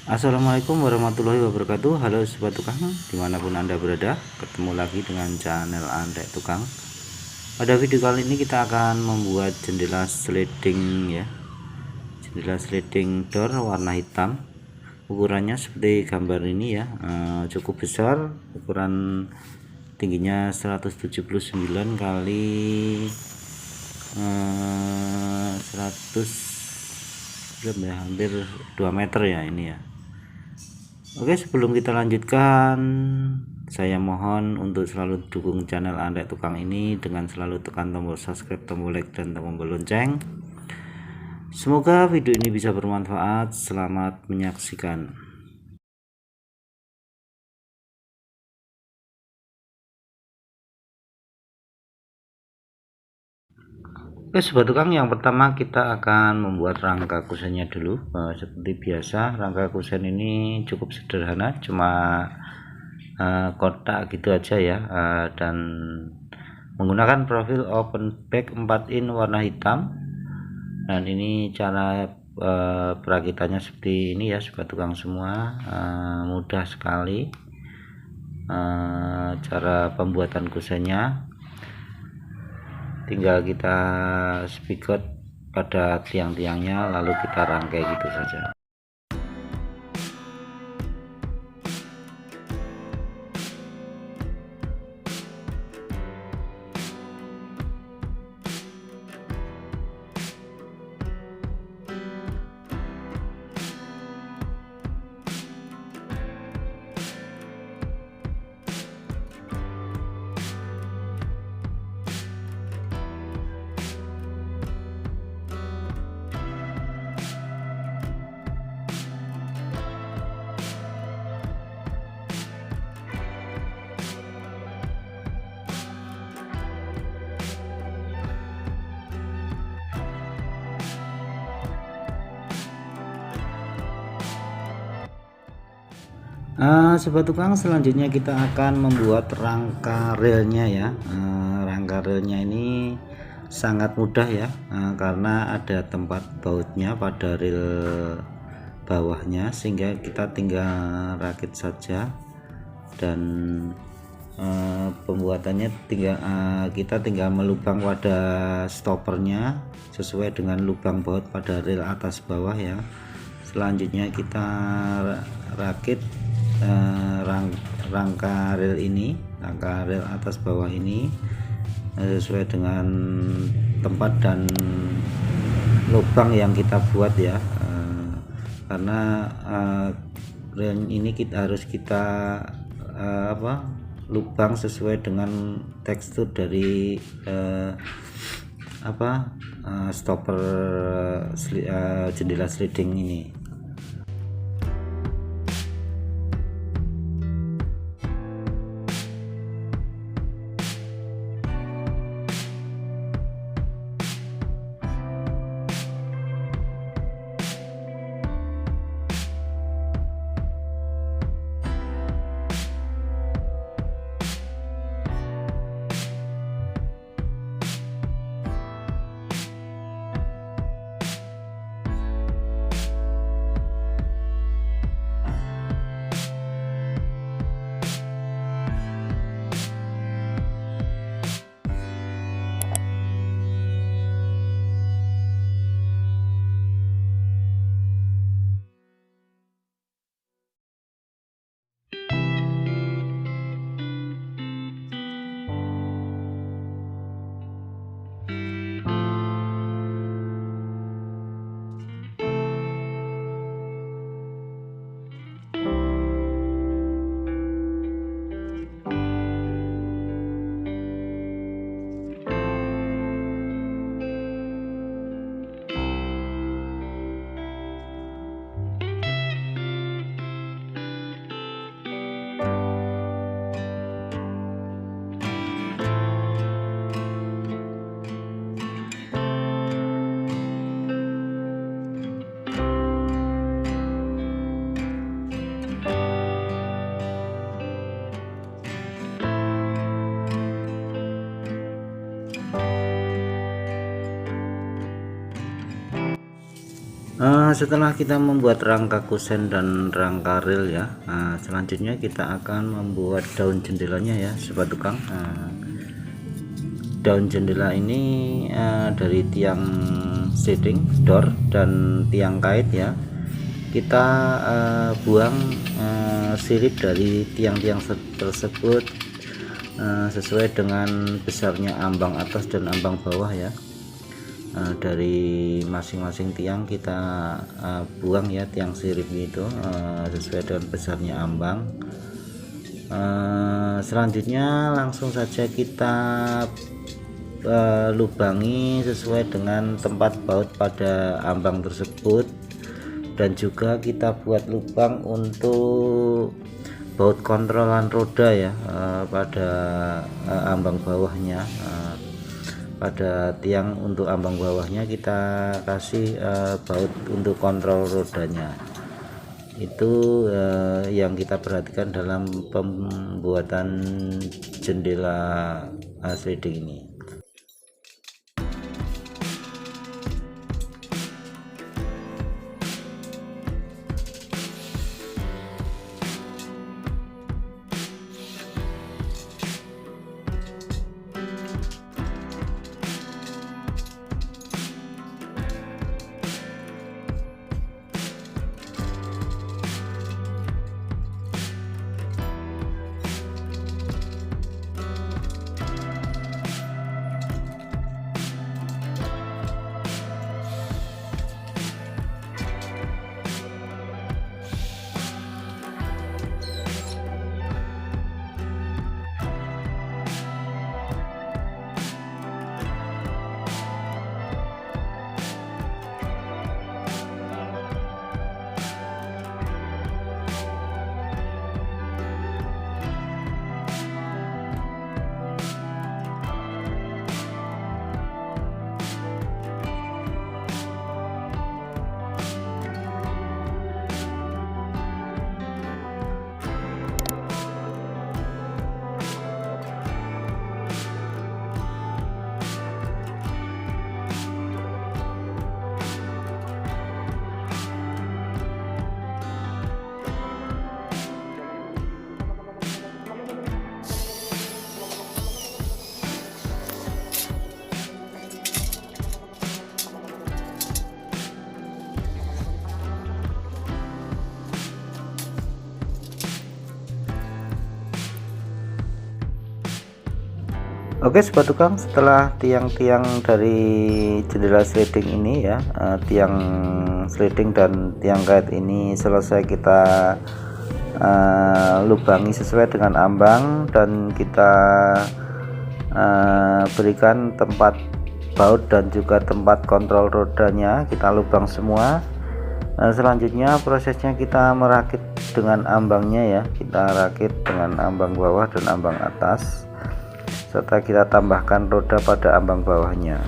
Assalamualaikum warahmatullahi wabarakatuh. Halo sobat tukang, dimanapun anda berada, ketemu lagi dengan channel Andrek Tukang. Pada video kali ini kita akan membuat jendela sliding ya, jendela sliding door warna hitam. Ukurannya seperti gambar ini ya, cukup besar. Ukuran tingginya 179 kali 100 ya, hampir 2 meter ya ini ya. Oke, sebelum kita lanjutkan, saya mohon untuk selalu dukung channel Andrek Tukang ini dengan selalu tekan tombol subscribe, tombol like, dan tombol lonceng. Semoga video ini bisa bermanfaat. Selamat menyaksikan. Oke sobat tukang, yang pertama kita akan membuat rangka kusennya dulu. Seperti biasa, rangka kusen ini cukup sederhana, cuma kotak gitu aja ya, dan menggunakan profil open back 4 in warna hitam. Dan ini cara perakitannya seperti ini ya sobat tukang semua, mudah sekali cara pembuatan kusennya. Tinggal kita spigot pada tiang-tiangnya, lalu kita rangkai gitu saja. Sobat tukang, selanjutnya kita akan membuat rangka relnya ya. Rangka relnya ini sangat mudah ya, karena ada tempat bautnya pada rel bawahnya, sehingga kita tinggal rakit saja. Dan pembuatannya kita tinggal melubang pada stoppernya sesuai dengan lubang baut pada rel atas bawah ya. Selanjutnya kita rakit rangka rel ini, rangka rel atas bawah ini sesuai dengan tempat dan lubang yang kita buat ya, karena rel ini harus kita lubang sesuai dengan tekstur dari stopper jendela sliding ini. Setelah kita membuat rangka kusen dan rangka rel ya, selanjutnya kita akan membuat daun jendelanya ya sobat tukang. Daun jendela ini dari tiang sliding door dan tiang kait ya, kita buang sirip dari tiang-tiang tersebut sesuai dengan besarnya ambang atas dan ambang bawah ya. Dari masing-masing tiang kita buang ya tiang sirip itu sesuai dengan besarnya ambang. Selanjutnya langsung saja kita lubangi sesuai dengan tempat baut pada ambang tersebut, dan juga kita buat lubang untuk baut kontrolan roda ya pada ambang bawahnya. Pada tiang untuk ambang bawahnya kita kasih baut untuk kontrol rodanya. Itu yang kita perhatikan dalam pembuatan jendela sliding ini. Oke sobat tukang, setelah tiang-tiang dari jendela sliding ini ya, tiang sliding dan tiang kait ini selesai kita lubangi sesuai dengan ambang, dan kita berikan tempat baut dan juga tempat kontrol rodanya, kita lubang semua. Selanjutnya prosesnya kita merakit dengan ambangnya ya, kita rakit dengan ambang bawah dan ambang atas, serta kita tambahkan roda pada ambang bawahnya.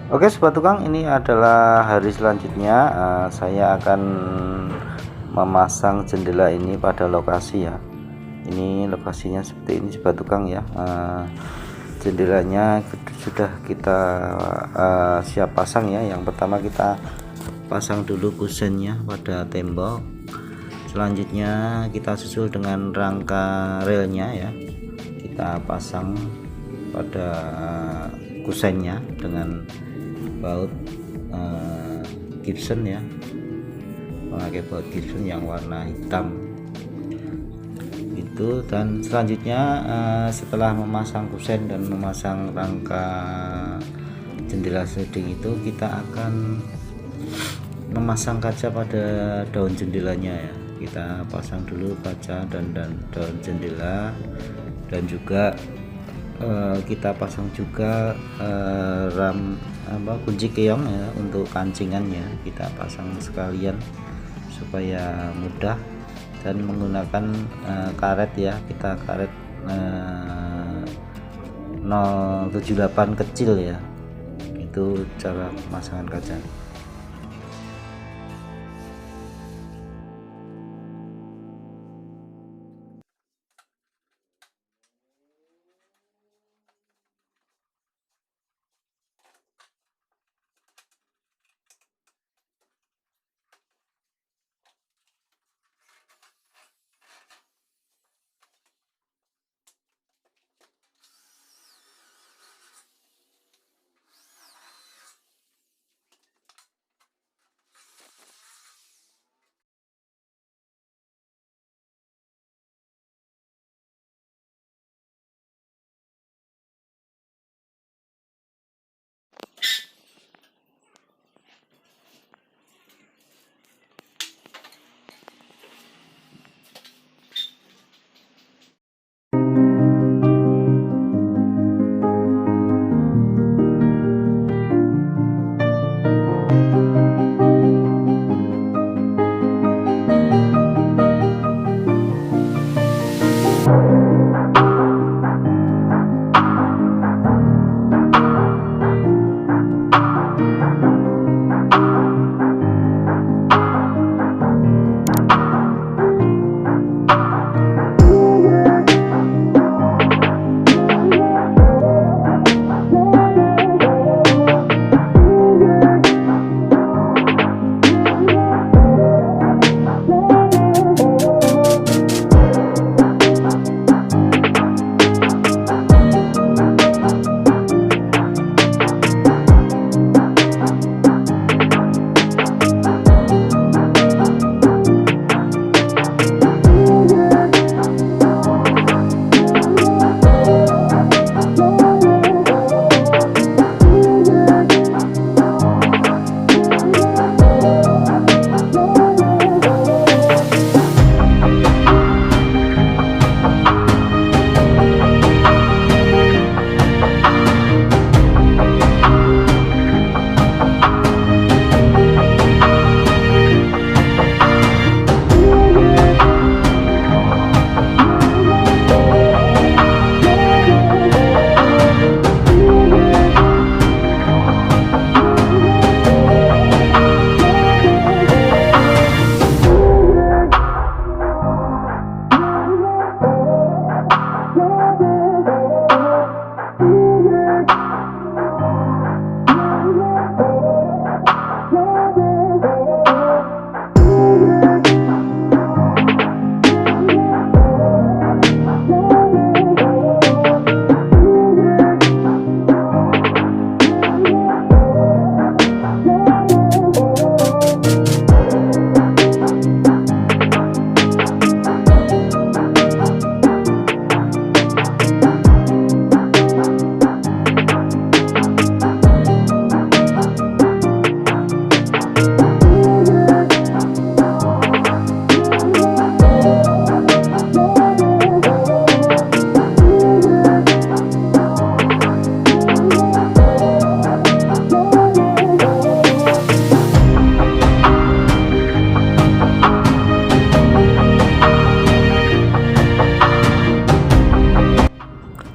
Oke sobat tukang, ini adalah hari selanjutnya. Saya akan memasang jendela ini pada lokasi ya. Ini lokasinya seperti ini sobat tukang ya. Jendelanya sudah kita siap pasang ya. Yang pertama kita pasang dulu kusennya pada tembok, selanjutnya kita susul dengan rangka relnya ya, kita pasang pada kusennya dengan baut Gibson ya, memakai baut Gibson yang warna hitam itu. Dan selanjutnya setelah memasang kusen dan memasang rangka jendela sliding itu, kita akan memasang kaca pada daun jendelanya ya. Kita pasang dulu kaca dan daun jendela, dan juga kita pasang juga kunci keong ya untuk kancingannya, kita pasang sekalian supaya mudah, dan menggunakan karet ya, kita karet 078 kecil ya. Itu cara pemasangan kaca.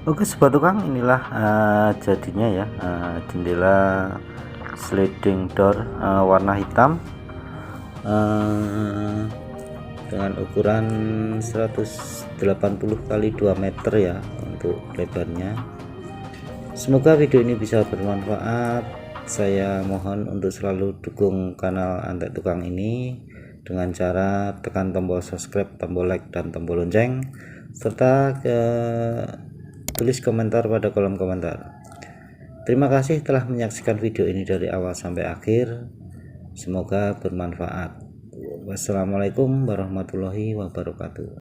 Oke sobat tukang, inilah jadinya ya, jendela sliding door warna hitam dengan ukuran 180 kali 2 meter ya untuk lebarnya. Semoga video ini bisa bermanfaat. Saya mohon untuk selalu dukung kanal Antek Tukang ini dengan cara tekan tombol subscribe, tombol like, dan tombol lonceng, serta tulis komentar pada kolom komentar. Terima kasih telah menyaksikan video ini dari awal sampai akhir. Semoga bermanfaat. Wassalamualaikum warahmatullahi wabarakatuh.